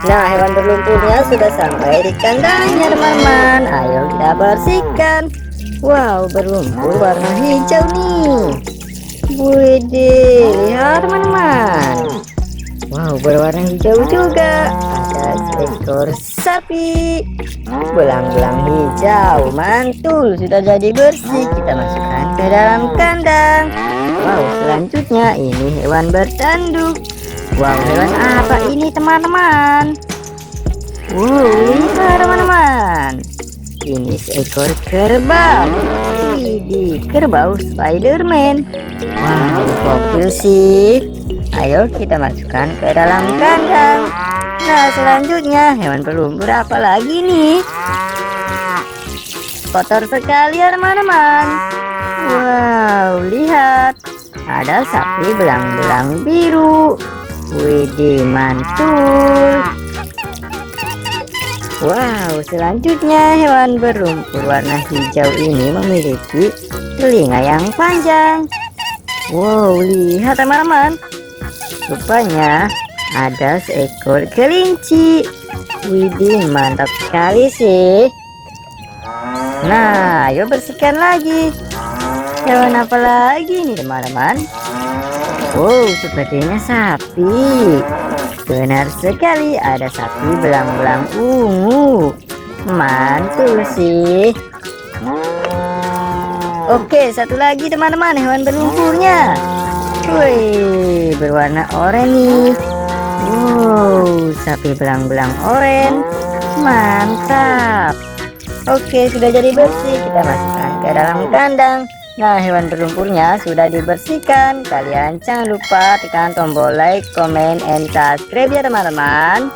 Nah, hewan berlumpurnya sudah sampai di kandangnya, teman-teman. Ayo kita bersihkan. Wow, berlumpur warna hijau nih. Widih, lihat teman-teman. Wow, berwarna hijau juga. Ada seekor sapi. Belang-belang hijau, mantul, sudah jadi bersih. Kita masukkan ke dalam kandang. Wow, selanjutnya ini hewan bertanduk. Wow, hewan apa ini teman-teman? Wow, lihat teman-teman. Ini seekor kerbau. Ini kerbau Spiderman. Wow, gokil sih. Ayo kita masukkan ke dalam kandang. Nah, selanjutnya hewan berlumpur apa lagi nih? kotor sekali ya teman-teman. Wow, lihat, ada sapi belang-belang biru. Widih, mantul. Wow, selanjutnya hewan berlumpur warna hijau ini memiliki telinga yang panjang. Wow, lihat teman-teman, rupanya ada seekor kelinci. Widih, mantap sekali sih. Nah, ayo bersihkan lagi. Hewan apa lagi nih teman-teman? Wow, sepertinya sapi. Benar sekali, ada sapi belang-belang ungu. Mantul sih. Oke, satu lagi teman-teman, hewan berlumpurnya. Wih, berwarna oranye nih. Wow, sapi belang-belang oranye. Mantap. Oke, sudah jadi bersih. Kita masukkan ke dalam kandang. Nah, hewan berlumpurnya sudah dibersihkan. Kalian jangan lupa tekan tombol like, comment, and subscribe ya teman-teman.